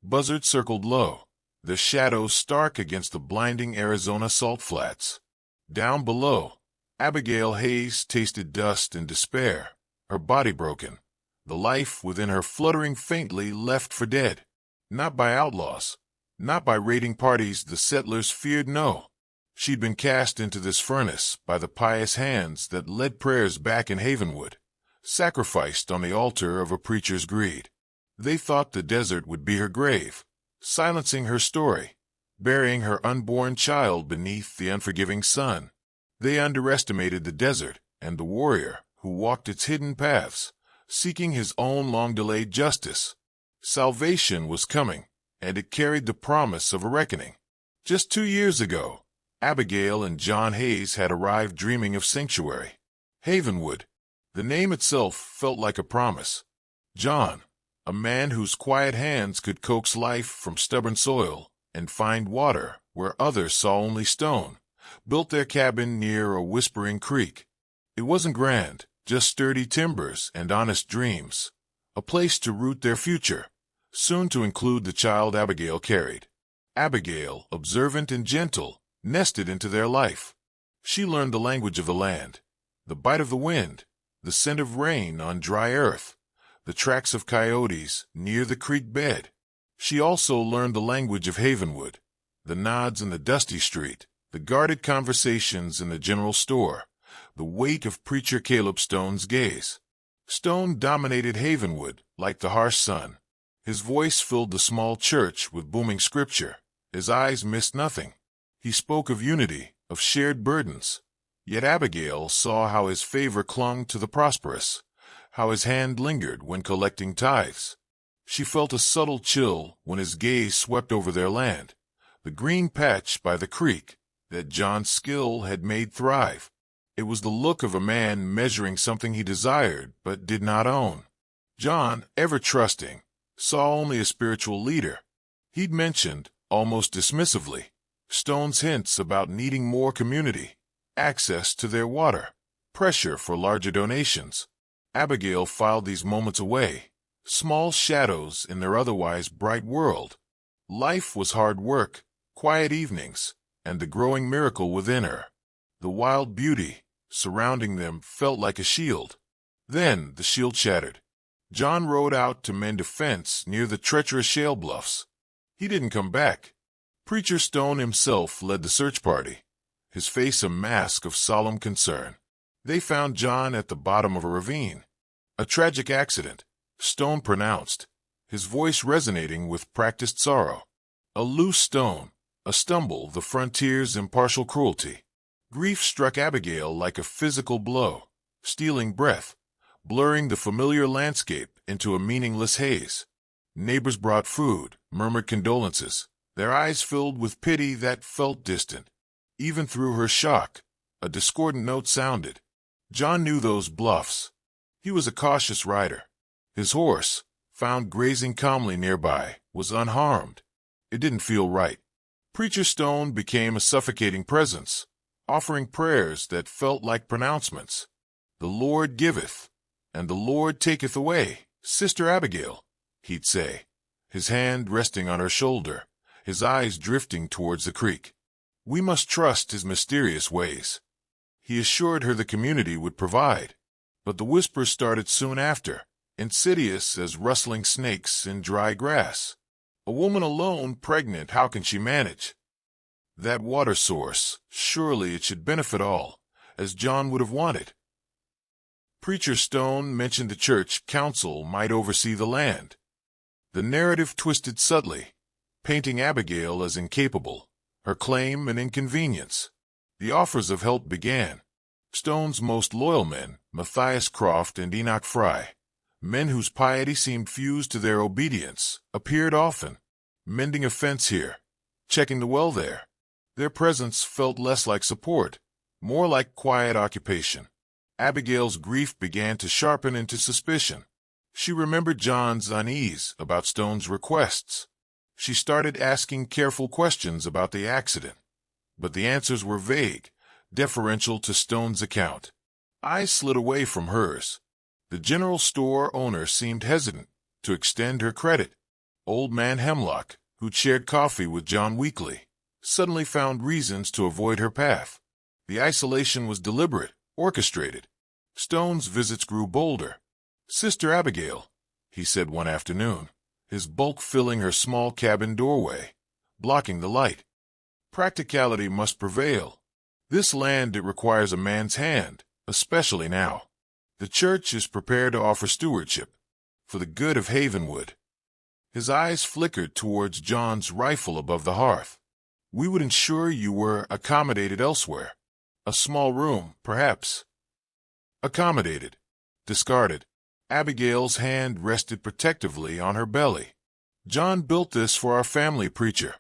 Buzzards circled low, their shadows stark against the blinding Arizona salt flats. Down below, Abigail Hayes tasted dust and despair, her body broken, the life within her fluttering faintly left for dead. Not by outlaws, not by raiding parties the settlers feared, no. She'd been cast into this furnace by the pious hands that led prayers back in Havenwood, sacrificed on the altar of a preacher's greed. They thought the desert would be her grave, silencing her story, burying her unborn child beneath the unforgiving sun. They underestimated the desert and the warrior who walked its hidden paths, seeking his own long-delayed justice. Salvation was coming, and it carried the promise of a reckoning. Just 2 years ago, Abigail and John Hayes had arrived dreaming of sanctuary. Havenwood. The name itself felt like a promise. John, a man whose quiet hands could coax life from stubborn soil and find water where others saw only stone, built their cabin near a whispering creek. It wasn't grand, just sturdy timbers and honest dreams, a place to root their future, soon to include the child Abigail carried. Abigail, observant and gentle, nested into their life. She learned the language of the land, the bite of the wind, the scent of rain on dry earth, the tracks of coyotes near the creek bed. She also learned the language of Havenwood, the nods in the dusty street, the guarded conversations in the general store, the weight of Preacher Caleb Stone's gaze. Stone dominated Havenwood like the harsh sun. His voice filled the small church with booming scripture. His eyes missed nothing. He spoke of unity, of shared burdens. Yet Abigail saw how his favor clung to the prosperous, how his hand lingered when collecting tithes. She felt a subtle chill when his gaze swept over their land, the green patch by the creek that John's skill had made thrive. It was the look of a man measuring something he desired but did not own. John, ever trusting, saw only a spiritual leader. He'd mentioned, almost dismissively, Stone's hints about needing more community, access to their water, pressure for larger donations. Abigail filed these moments away, small shadows in their otherwise bright world. Life was hard work, quiet evenings, and the growing miracle within her. The wild beauty surrounding them felt like a shield. Then the shield shattered. John rode out to mend a fence near the treacherous shale bluffs. He didn't come back. Preacher Stone himself led the search party, his face a mask of solemn concern. They found John at the bottom of a ravine. A tragic accident, Stone pronounced, his voice resonating with practiced sorrow. A loose stone, a stumble, the frontier's impartial cruelty. Grief struck Abigail like a physical blow, stealing breath, blurring the familiar landscape into a meaningless haze. Neighbors brought food, murmured condolences, their eyes filled with pity that felt distant. Even through her shock, a discordant note sounded. John knew those bluffs. He was a cautious rider. His horse, found grazing calmly nearby, was unharmed. It didn't feel right. Preacher Stone became a suffocating presence, offering prayers that felt like pronouncements. "The Lord giveth, and the Lord taketh away, Sister Abigail," he'd say, his hand resting on her shoulder, his eyes drifting towards the creek. "We must trust his mysterious ways." He assured her the community would provide. But the whispers started soon after, insidious as rustling snakes in dry grass. A woman alone, pregnant, how can she manage? That water source, surely it should benefit all, as John would have wanted. Preacher Stone mentioned the church council might oversee the land. The narrative twisted subtly, painting Abigail as incapable, her claim an inconvenience. The offers of help began. Stone's most loyal men, Matthias Croft and Enoch Fry, men whose piety seemed fused to their obedience, appeared often, mending a fence here, checking the well there. Their presence felt less like support, more like quiet occupation. Abigail's grief began to sharpen into suspicion. She remembered John's unease about Stone's requests. She started asking careful questions about the accident, but the answers were vague, deferential to Stone's account. Eyes slid away from hers. The general store owner seemed hesitant to extend her credit. Old Man Hemlock, who'd shared coffee with John weekly, suddenly found reasons to avoid her path. The isolation was deliberate, orchestrated. Stone's visits grew bolder. "Sister Abigail," he said one afternoon, his bulk filling her small cabin doorway, blocking the light. "Practicality must prevail. This land, it requires a man's hand, especially now. The church is prepared to offer stewardship, for the good of Havenwood." His eyes flickered towards John's rifle above the hearth. "We would ensure you were accommodated elsewhere. A small room, perhaps." Accommodated. Discarded. Abigail's hand rested protectively on her belly. "John built this for our family, preacher,"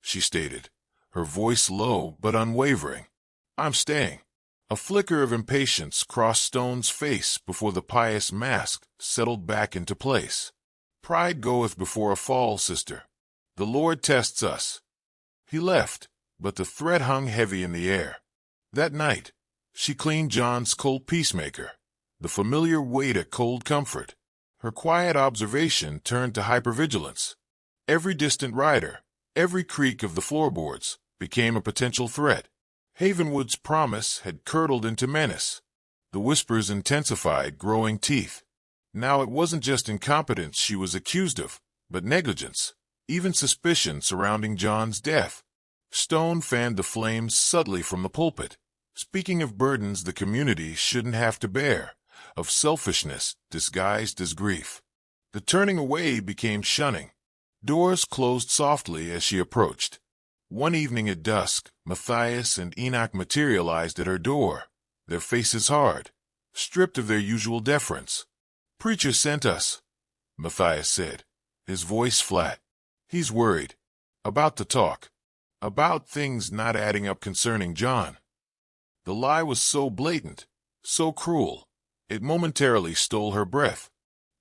she stated, her voice low but unwavering. "I'm staying." A flicker of impatience crossed Stone's face before the pious mask settled back into place. "Pride goeth before a fall, sister. The Lord tests us." He left, but the threat hung heavy in the air. That night, she cleaned John's cold peacemaker, the familiar weight of cold comfort. Her quiet observation turned to hypervigilance. Every distant rider, every creak of the floorboards, became a potential threat. Havenwood's promise had curdled into menace. The whispers intensified, growing teeth. Now it wasn't just incompetence she was accused of, but negligence, even suspicion surrounding John's death. Stone fanned the flames subtly from the pulpit, speaking of burdens the community shouldn't have to bear, of selfishness disguised as grief. The turning away became shunning. Doors closed softly as she approached. One evening at dusk, Matthias and Enoch materialized at her door, their faces hard, stripped of their usual deference. "Preacher sent us," Matthias said, his voice flat. "He's worried. About the talk. About things not adding up concerning John." The lie was so blatant, so cruel, it momentarily stole her breath.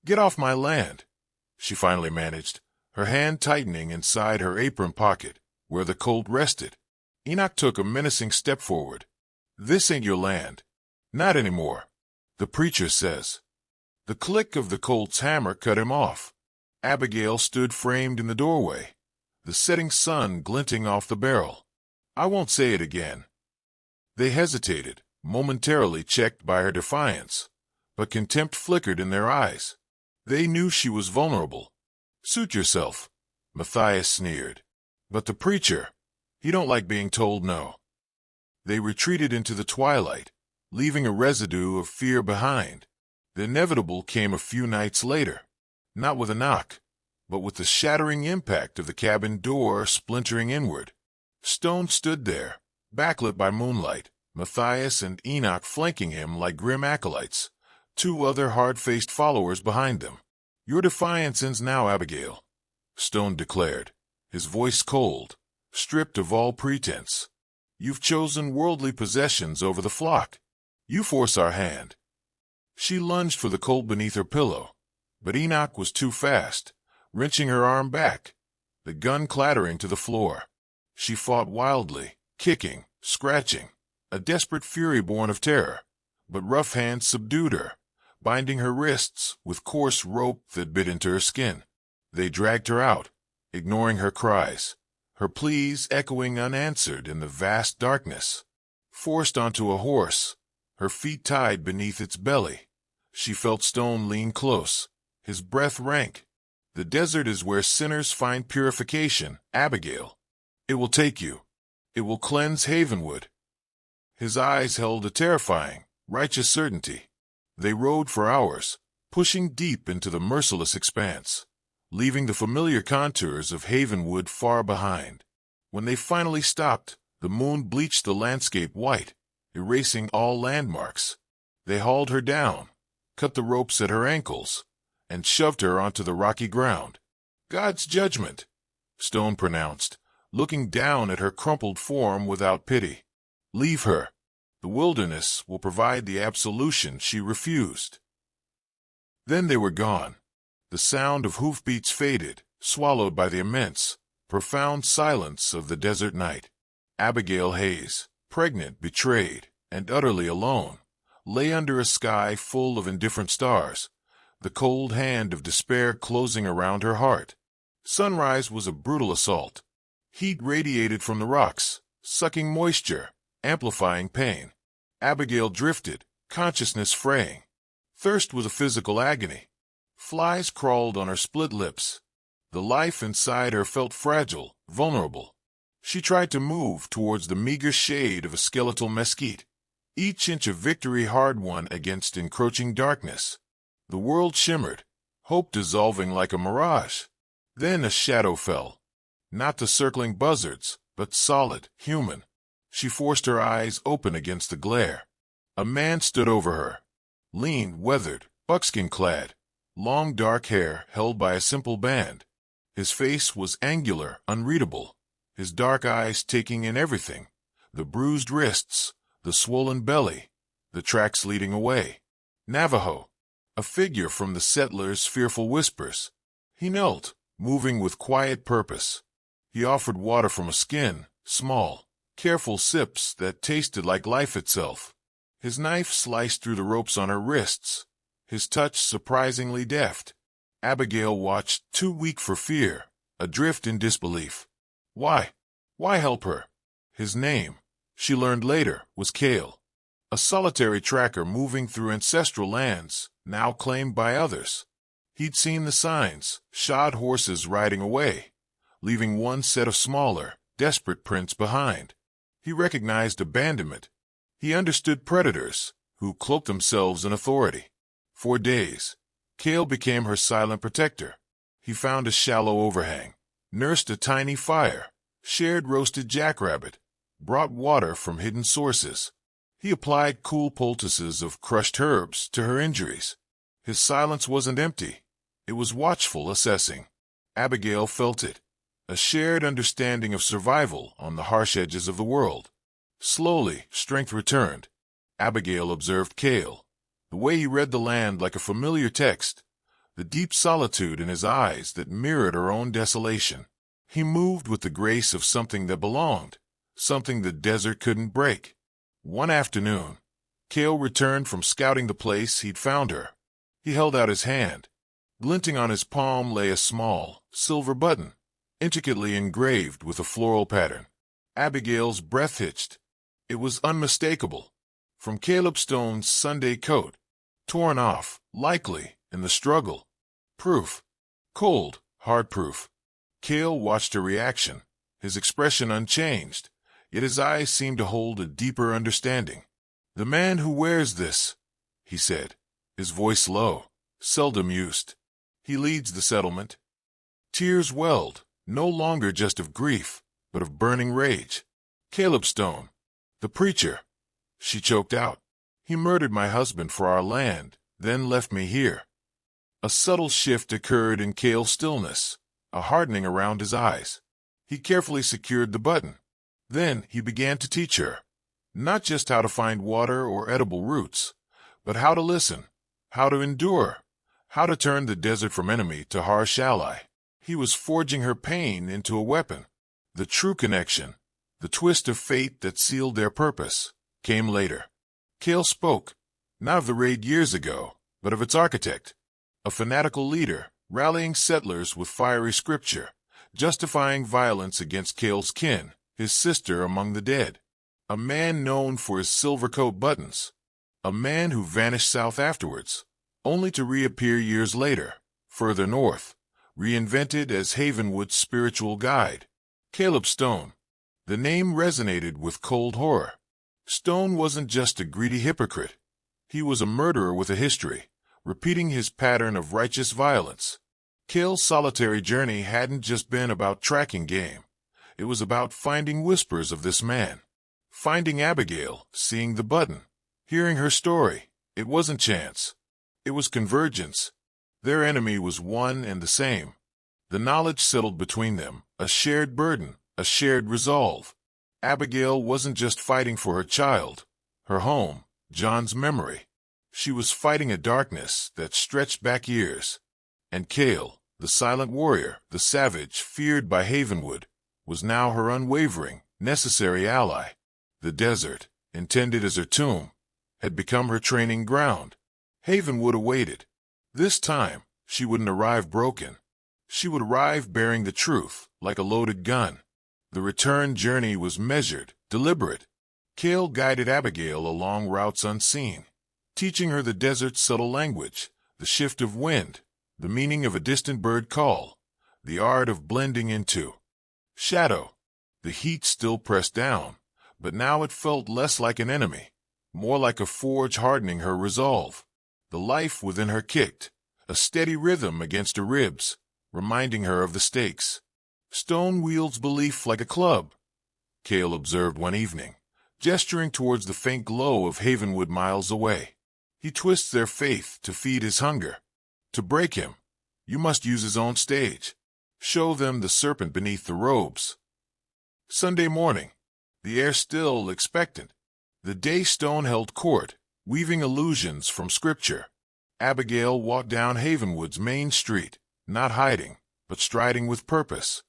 "Get off my land," she finally managed, her hand tightening inside her apron pocket, where the Colt rested. Enoch took a menacing step forward. "This ain't your land. Not anymore. The preacher says." The click of the Colt's hammer cut him off. Abigail stood framed in the doorway, the setting sun glinting off the barrel. "I won't say it again." They hesitated, momentarily checked by her defiance, but contempt flickered in their eyes. They knew she was vulnerable. "Suit yourself," Matthias sneered. "But the preacher, he don't like being told no." They retreated into the twilight, leaving a residue of fear behind. The inevitable came a few nights later, not with a knock, but with the shattering impact of the cabin door splintering inward. Stone stood there, backlit by moonlight, Matthias and Enoch flanking him like grim acolytes, two other hard-faced followers behind them. "Your defiance ends now, Abigail," Stone declared, his voice cold, stripped of all pretense. "You've chosen worldly possessions over the flock. You force our hand." She lunged for the Colt beneath her pillow, but Enoch was too fast, wrenching her arm back, the gun clattering to the floor. She fought wildly, kicking, scratching, a desperate fury born of terror, but rough hands subdued her, binding her wrists with coarse rope that bit into her skin. They dragged her out, ignoring her cries, her pleas echoing unanswered in the vast darkness. Forced onto a horse, her feet tied beneath its belly, she felt Stone lean close, his breath rank. "The desert is where sinners find purification, Abigail. It will take you. It will cleanse Havenwood." His eyes held a terrifying, righteous certainty. They rode for hours, pushing deep into the merciless expanse, leaving the familiar contours of Havenwood far behind. When they finally stopped, the moon bleached the landscape white, erasing all landmarks. They hauled her down, cut the ropes at her ankles, and shoved her onto the rocky ground. "God's judgment," Stone pronounced, looking down at her crumpled form without pity. "Leave her. The wilderness will provide the absolution she refused." Then they were gone. The sound of hoofbeats faded, swallowed by the immense, profound silence of the desert night. Abigail Hayes, pregnant, betrayed, and utterly alone, lay under a sky full of indifferent stars, the cold hand of despair closing around her heart. Sunrise was a brutal assault. Heat radiated from the rocks, sucking moisture, amplifying pain. Abigail drifted, consciousness fraying. Thirst was a physical agony. Flies crawled on her split lips. The life inside her felt fragile, vulnerable. She tried to move towards the meager shade of a skeletal mesquite, each inch of victory hard-won against encroaching darkness. The world shimmered, hope dissolving like a mirage. Then a shadow fell. Not the circling buzzards, but solid, human. She forced her eyes open against the glare. A man stood over her. Lean, weathered, buckskin-clad, long dark hair held by a simple band. His face was angular, unreadable, his dark eyes taking in everything, the bruised wrists, the swollen belly, the tracks leading away. Navajo, a figure from the settlers' fearful whispers. He knelt, moving with quiet purpose. He offered water from a skin, small, careful sips that tasted like life itself. His knife sliced through the ropes on her wrists, his touch surprisingly deft. Abigail watched, too weak for fear, adrift in disbelief. Why? Why help her? His name, she learned later, was Kael, a solitary tracker moving through ancestral lands, now claimed by others. He'd seen the signs, shod horses riding away, leaving one set of smaller, desperate prints behind. He recognized abandonment. He understood predators, who cloaked themselves in authority. For days, Kael became her silent protector. He found a shallow overhang, nursed a tiny fire, shared roasted jackrabbit, brought water from hidden sources. He applied cool poultices of crushed herbs to her injuries. His silence wasn't empty. It was watchful assessing. Abigail felt it, a shared understanding of survival on the harsh edges of the world. Slowly, strength returned. Abigail observed Kael, the way he read the land like a familiar text, the deep solitude in his eyes that mirrored her own desolation. He moved with the grace of something that belonged, something the desert couldn't break. One afternoon, Kael returned from scouting the place he'd found her. He held out his hand. Glinting on his palm lay a small, silver button, intricately engraved with a floral pattern. Abigail's breath hitched. It was unmistakable. From Caleb Stone's Sunday coat, torn off, likely, in the struggle. Proof. Cold, hard proof. Kael watched her reaction, his expression unchanged, yet his eyes seemed to hold a deeper understanding. "The man who wears this," he said, his voice low, seldom used. "He leads the settlement." Tears welled, no longer just of grief, but of burning rage. "Caleb Stone, the preacher," she choked out. "He murdered my husband for our land, then left me here." A subtle shift occurred in Kael's stillness, a hardening around his eyes. He carefully secured the button. Then he began to teach her, not just how to find water or edible roots, but how to listen, how to endure, how to turn the desert from enemy to harsh ally. He was forging her pain into a weapon. The true connection, the twist of fate that sealed their purpose, came later. Kael spoke, not of the raid years ago, but of its architect, a fanatical leader, rallying settlers with fiery scripture, justifying violence against Kael's kin, his sister among the dead. A man known for his silver coat buttons. A man who vanished south afterwards, only to reappear years later, further north, reinvented as Havenwood's spiritual guide. Caleb Stone. The name resonated with cold horror. Stone wasn't just a greedy hypocrite. He was a murderer with a history, repeating his pattern of righteous violence. Kael's solitary journey hadn't just been about tracking game. It was about finding whispers of this man. Finding Abigail, seeing the button, hearing her story. It wasn't chance. It was convergence. Their enemy was one and the same. The knowledge settled between them, a shared burden, a shared resolve. Abigail wasn't just fighting for her child, her home, John's memory. She was fighting a darkness that stretched back years. And Kael, the silent warrior, the savage feared by Havenwood, was now her unwavering, necessary ally. The desert, intended as her tomb, had become her training ground. Havenwood awaited. This time, she wouldn't arrive broken. She would arrive bearing the truth, like a loaded gun. The return journey was measured, deliberate. Kael guided Abigail along routes unseen, teaching her the desert's subtle language, the shift of wind, the meaning of a distant bird call, the art of blending into shadow. The heat still pressed down, but now it felt less like an enemy, more like a forge hardening her resolve. The life within her kicked, a steady rhythm against her ribs, reminding her of the stakes. Stone wields belief like a club, Kael observed one evening, gesturing towards the faint glow of Havenwood miles away. He twists their faith to feed his hunger. To break him, you must use his own stage. Show them the serpent beneath the robes. Sunday morning, the air still expectant. The day Stone held court, weaving allusions from Scripture. Abigail walked down Havenwood's main street, not hiding, but striding with purpose.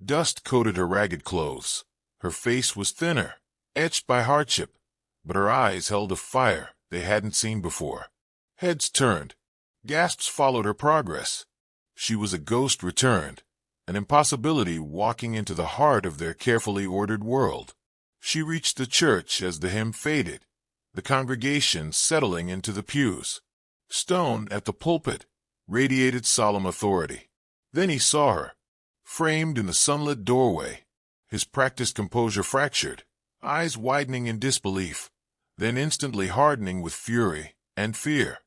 Dust coated her ragged clothes. Her face was thinner, etched by hardship, but her eyes held a fire they hadn't seen before. Heads turned. Gasps followed her progress. She was a ghost returned, an impossibility walking into the heart of their carefully ordered world. She reached the church as the hymn faded, the congregation settling into the pews. Stone, at the pulpit, radiated solemn authority. Then he saw her, framed in the sunlit doorway, his practiced composure fractured, eyes widening in disbelief, then instantly hardening with fury and fear.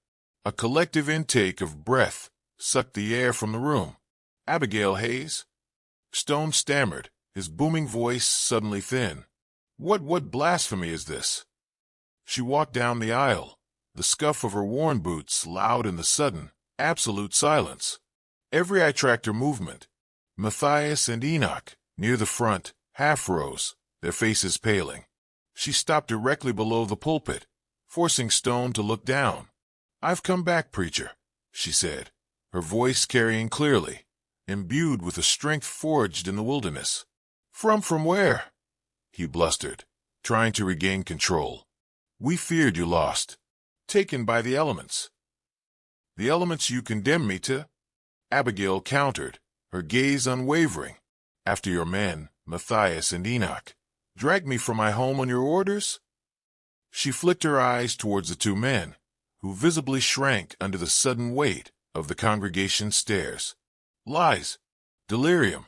A collective intake of breath sucked the air from the room. "Abigail Hayes?" Stone stammered, his booming voice suddenly thin. What blasphemy is this?" She walked down the aisle, the scuff of her worn boots loud in the sudden, absolute silence. Every eye tracked her movement. Matthias and Enoch, near the front, half rose, their faces paling. She stopped directly below the pulpit, forcing Stone to look down. "I've come back, preacher," she said, her voice carrying clearly, imbued with a strength forged in the wilderness. From where?" he blustered, trying to regain control. "We feared you lost, taken by the elements." "The elements you condemn me to?" Abigail countered, her gaze unwavering. "After your men, Matthias and Enoch, dragged me from my home on your orders?" She flicked her eyes towards the two men, who visibly shrank under the sudden weight of the congregation's stares. "Lies! Delirium!"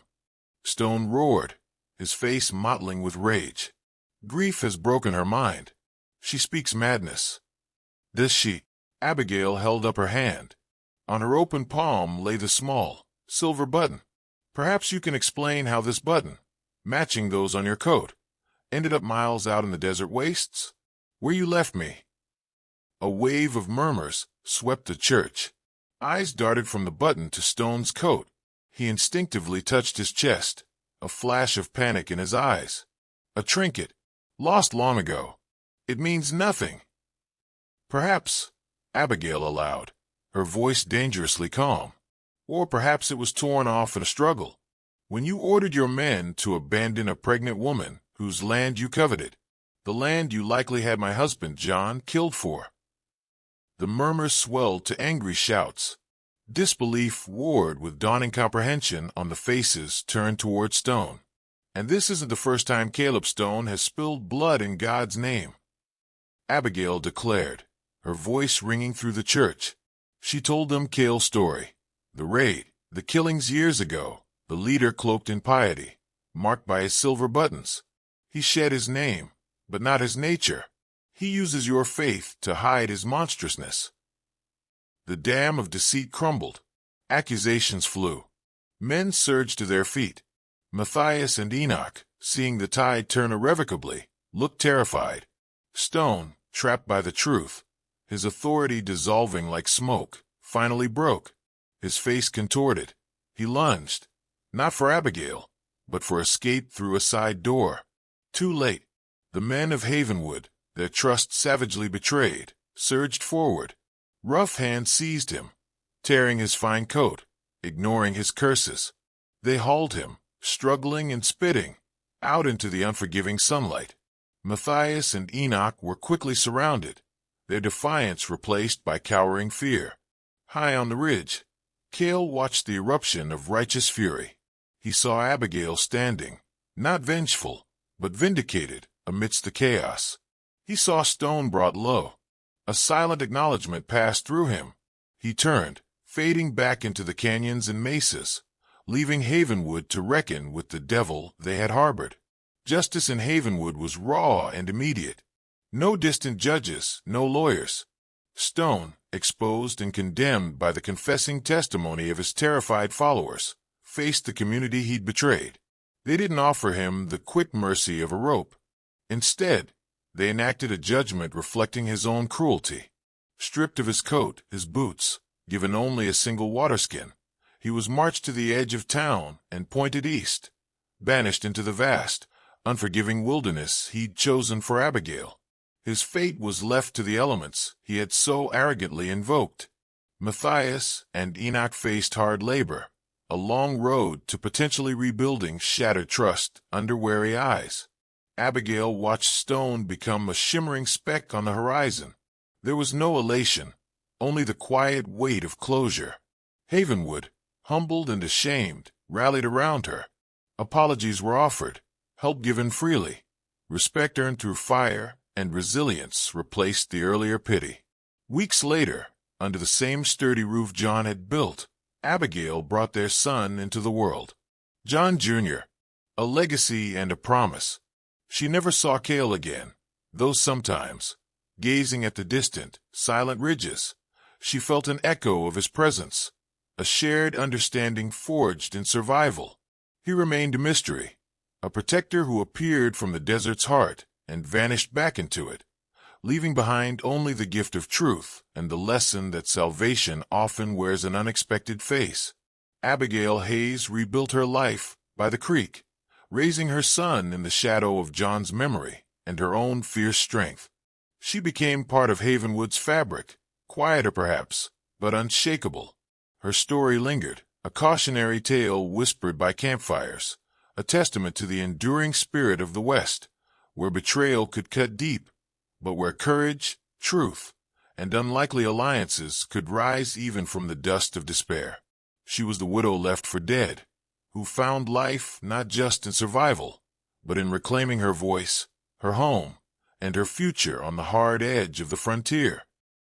Stone roared, his face mottling with rage. "Grief has broken her mind. She speaks madness." "Does she?" Abigail held up her hand. On her open palm lay the small, silver button. "Perhaps you can explain how this button, matching those on your coat, ended up miles out in the desert wastes? Where you left me?" A wave of murmurs swept the church. Eyes darted from the button to Stone's coat. He instinctively touched his chest, a flash of panic in his eyes. "A trinket, lost long ago. It means nothing." "Perhaps," Abigail allowed, her voice dangerously calm. "Or perhaps it was torn off in a struggle, when you ordered your men to abandon a pregnant woman whose land you coveted, the land you likely had my husband John killed for." The murmurs swelled to angry shouts. Disbelief warred with dawning comprehension on the faces turned toward Stone. "And this isn't the first time Caleb Stone has spilled blood in God's name," Abigail declared, her voice ringing through the church. She told them Kael's story, the raid, the killings years ago, the leader cloaked in piety, marked by his silver buttons. He shed his name, but not his nature. He uses your faith to hide his monstrousness. The dam of deceit crumbled. Accusations flew. Men surged to their feet. Matthias and Enoch, seeing the tide turn irrevocably, looked terrified. Stone, trapped by the truth, his authority dissolving like smoke, finally broke. His face contorted. He lunged, not for Abigail, but for escape through a side door. Too late. The men of Havenwood, their trust savagely betrayed, surged forward. Rough hands seized him, tearing his fine coat, ignoring his curses. They hauled him, struggling and spitting, out into the unforgiving sunlight. Matthias and Enoch were quickly surrounded, their defiance replaced by cowering fear. High on the ridge, Kael watched the eruption of righteous fury. He saw Abigail standing, not vengeful, but vindicated, amidst the chaos. He saw Stone brought low. A silent acknowledgement passed through him. He turned, fading back into the canyons and mesas, leaving Havenwood to reckon with the devil they had harbored. Justice in Havenwood was raw and immediate. No distant judges, no lawyers. Stone, exposed and condemned by the confessing testimony of his terrified followers, faced the community he'd betrayed. They didn't offer him the quick mercy of a rope. Instead, they enacted a judgment reflecting his own cruelty. Stripped of his coat, his boots, given only a single waterskin, he was marched to the edge of town and pointed east, banished into the vast, unforgiving wilderness he'd chosen for Abigail. His fate was left to the elements he had so arrogantly invoked. Matthias and Enoch faced hard labor, a long road to potentially rebuilding shattered trust under wary eyes. Abigail watched Stone become a shimmering speck on the horizon. There was no elation, only the quiet weight of closure. Havenwood, humbled and ashamed, rallied around her. Apologies were offered, help given freely. Respect earned through fire and resilience replaced the earlier pity. Weeks later, under the same sturdy roof John had built, Abigail brought their son into the world. John Jr., a legacy and a promise. She never saw Kael again, though sometimes, gazing at the distant, silent ridges, she felt an echo of his presence, a shared understanding forged in survival. He remained a mystery, a protector who appeared from the desert's heart and vanished back into it, leaving behind only the gift of truth and the lesson that salvation often wears an unexpected face. Abigail Hayes rebuilt her life by the creek, raising her son in the shadow of John's memory and her own fierce strength. She became part of Havenwood's fabric, quieter perhaps, but unshakable. Her story lingered, a cautionary tale whispered by campfires, a testament to the enduring spirit of the West, where betrayal could cut deep, but where courage, truth, and unlikely alliances could rise even from the dust of despair. She was the widow left for dead, who found life not just in survival, but in reclaiming her voice, her home, and her future on the hard edge of the frontier.